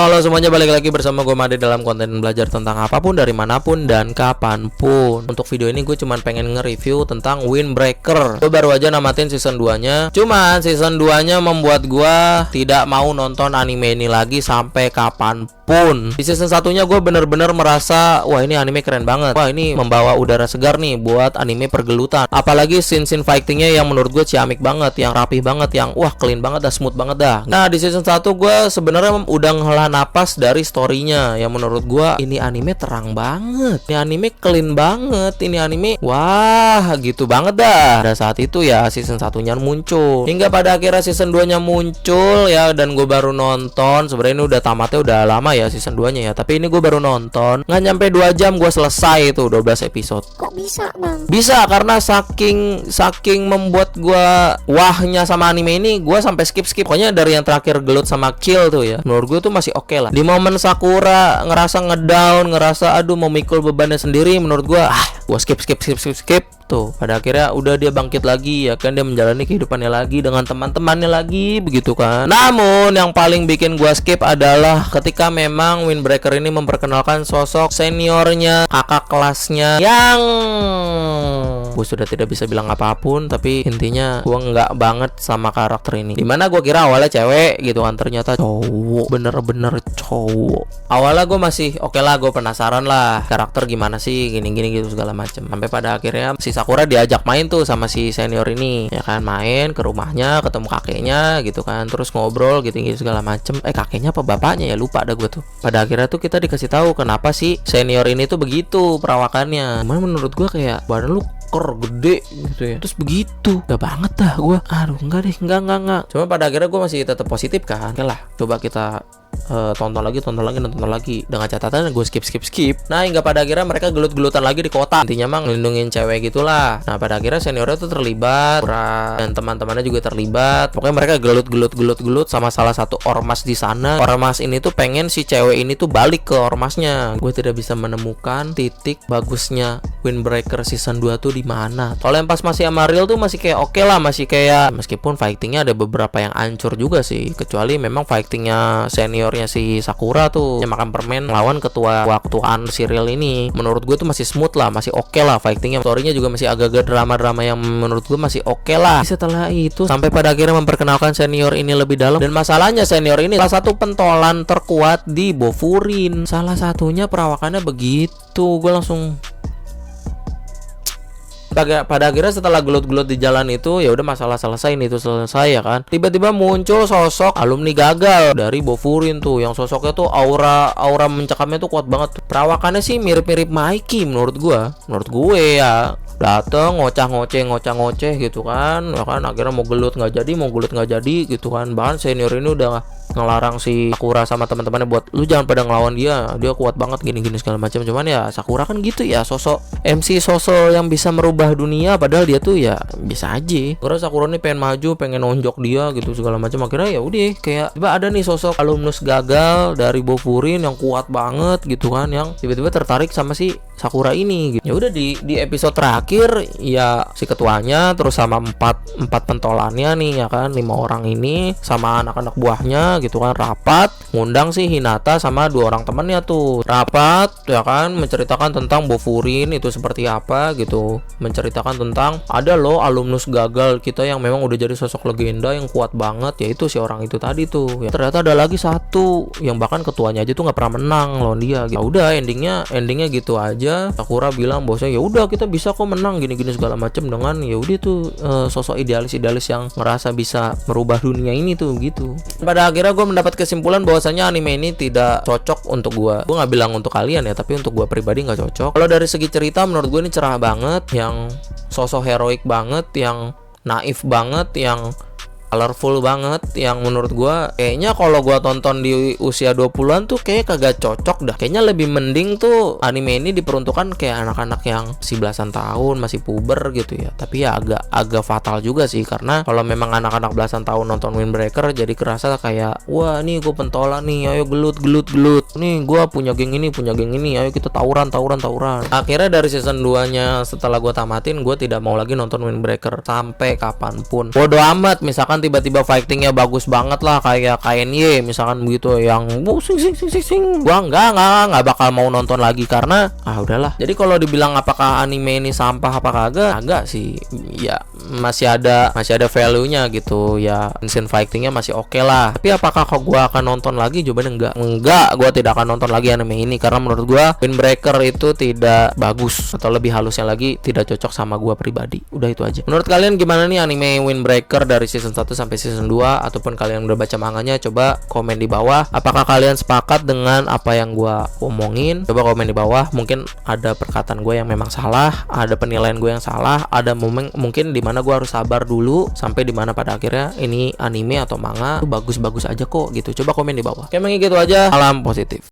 Halo semuanya, balik lagi bersama gue Made dalam konten belajar tentang apapun dari manapun dan kapanpun. Untuk video ini gue cuman pengen nge-review tentang Windbreaker. Gue baru aja namatin season 2-nya. Cuman season 2-nya membuat gue tidak mau nonton anime ini lagi sampai kapanpun. Di season 1-nya gue bener-bener merasa, wah ini anime keren banget. Wah ini membawa udara segar nih buat anime pergelutan. Apalagi scene-scene fightingnya yang menurut gue ciamik banget, yang rapih banget, yang wah clean banget dah, smooth banget dah. Nah di season 1 gue sebenarnya udah ngehela napas dari storynya yang menurut gua ini anime terang banget, ini anime clean banget, ini anime wah gitu banget dah. Pada saat itu ya season 1-nya muncul, hingga pada akhirnya season 2-nya muncul ya, dan gue baru nonton. Sebenarnya ini udah tamatnya udah lama ya season 2-nya ya, tapi ini gue baru nonton nggak nyampe 2 jam gue selesai itu 12 episode. Kok bisa bang? Bisa karena saking membuat gua wahnya sama anime ini, gua sampai skip. Pokoknya dari yang terakhir gelut sama kill tuh ya, menurut gue tuh masih oke lah. Di momen Sakura ngerasa ngedown, ngerasa aduh memikul bebannya sendiri, menurut gua gua skip tuh. Pada akhirnya udah dia bangkit lagi ya kan, dia menjalani kehidupannya lagi dengan teman-temannya lagi begitu kan. Namun yang paling bikin gua skip adalah ketika memang Windbreaker ini memperkenalkan sosok seniornya, kakak kelasnya yang gue sudah tidak bisa bilang apapun, tapi intinya gue nggak banget sama karakter ini. Dimana gue kira awalnya cewek gitu kan, ternyata cowok, bener-bener cowok. Awalnya gue masih oke lah, gue penasaran lah karakter gimana sih, gini-gini gitu segala macem. Sampai pada akhirnya si Sakura diajak main tuh sama si senior ini ya kan, main ke rumahnya, ketemu kakeknya gitu kan, terus ngobrol gitu-gitu segala macem. Kakeknya apa bapaknya ya, lupa ada gue tuh. Pada akhirnya tuh kita dikasih tahu kenapa si senior ini tuh begitu perawakannya. Cuman menurut gue kayak badan lu gede gitu ya, terus begitu gak banget dah gue. Aduh enggak deh, enggak. Cuma pada akhirnya gue masih tetap positif kan. Oke lah, coba kita tonton lagi dengan catatan gue skip. Nah hingga pada akhirnya mereka gelut-gelutan lagi di kota. Intinya mah ngelindungin cewek gitulah. Nah pada akhirnya seniornya tuh terlibat, dan teman-temannya juga terlibat. Pokoknya mereka gelut sama salah satu ormas di sana. Ormas ini tuh pengen si cewek ini tuh balik ke ormasnya. Gue tidak bisa menemukan titik bagusnya Windbreaker season 2 tuh di mana. Kalau yang pas masih sama Real tuh masih kayak oke lah, masih kayak, meskipun fightingnya ada beberapa yang hancur juga sih, kecuali memang fightingnya seniornya si Sakura tuh yang makan permen lawan ketuaan si Real ini. Menurut gue tuh masih smooth lah, masih oke lah fightingnya. Storynya juga masih agak-agak drama-drama yang menurut gue masih oke lah. Setelah itu sampai pada akhirnya memperkenalkan senior ini lebih dalam, dan masalahnya senior ini salah satu pentolan terkuat di Bofurin. Salah satunya perawakannya begitu, gue langsung pada akhirnya setelah gelut-gelut di jalan itu ya udah, masalah selesai ya kan. Tiba-tiba muncul sosok alumni gagal dari Bofurin tuh, yang sosoknya tuh aura mencekamnya tuh kuat banget. Perawakannya sih mirip-mirip Mikey menurut gue ya. Dateng ngoceh gitu kan, ya kan akhirnya mau gelut nggak jadi gitu kan. Bahkan senior ini udah ngelarang si Sakura sama teman-temannya buat lu jangan pada ngelawan dia kuat banget gini segala macam. Cuman ya Sakura kan gitu ya, sosok MC sosok yang bisa merubah dunia, padahal dia tuh ya bisa aja. Karena Sakura nih pengen maju, pengen nonjok dia gitu segala macam. Akhirnya ya udah, kayak tiba ada nih sosok alumnus gagal dari Bofurin yang kuat banget gitu kan, yang tiba-tiba tertarik sama si Sakura ini gitu. Ya udah di episode terakhir ya si ketuanya terus sama empat pentolannya nih ya kan, 5 orang ini sama anak-anak buahnya gitu kan rapat, ngundang si Hinata sama 2 orang temannya tuh rapat ya kan, menceritakan tentang Bofurin itu seperti apa gitu, menceritakan tentang ada loh alumnus gagal kita yang memang udah jadi sosok legenda yang kuat banget, yaitu si orang itu tadi tuh ya. Ternyata ada lagi satu yang bahkan ketuanya aja tuh nggak pernah menang lawan dia gitu. Udah endingnya gitu aja. Sakura bilang bosnya ya udah kita bisa kok menang gini segala macem dengan ya udah tuh sosok idealis yang ngerasa bisa merubah dunia ini tuh gitu. Pada akhirnya gue mendapat kesimpulan bahwasanya anime ini tidak cocok untuk gue nggak bilang untuk kalian ya, tapi untuk gue pribadi nggak cocok. Kalau dari segi cerita menurut gue ini cerah banget, yang sosok heroik banget, yang naif banget, yang colorful banget, yang menurut gua kayaknya kalau gua tonton di usia 20-an tuh kayak kagak cocok dah. Kayaknya lebih mending tuh anime ini diperuntukkan kayak anak-anak yang 11-an tahun masih puber gitu ya. Tapi ya agak fatal juga sih, karena kalau memang anak-anak belasan tahun nonton Windbreaker jadi kerasa kayak wah nih gua pentolan nih, ayo gelut nih, gua punya geng ini, ayo kita tawuran. Akhirnya dari season 2-nya setelah gua tamatin, gua tidak mau lagi nonton Windbreaker sampai kapanpun. Bodo amat misalkan misalkan tiba-tiba fightingnya bagus banget lah kayak KNY misalkan begitu yang sing gua nggak bakal mau nonton lagi karena udahlah. Jadi kalau dibilang apakah anime ini sampah apa kagak, agak sih ya masih ada value-nya gitu ya, scene fightingnya masih oke lah. Tapi apakah kok gua akan nonton lagi? Jawabannya enggak, gua tidak akan nonton lagi anime ini karena menurut gua Windbreaker itu tidak bagus, atau lebih halusnya lagi tidak cocok sama gua pribadi. Udah itu aja. Menurut kalian gimana nih anime Windbreaker dari season 1 sampai season 2, ataupun kalian udah baca manganya? Coba komen di bawah. Apakah kalian sepakat dengan apa yang gua omongin? Coba komen di bawah. Mungkin ada perkataan gue yang memang salah, ada penilaian gue yang salah, ada mungkin dimana gue harus sabar dulu sampai dimana pada akhirnya ini anime atau manga bagus-bagus aja kok gitu. Coba komen di bawah. Kayak gitu aja. Salam positif.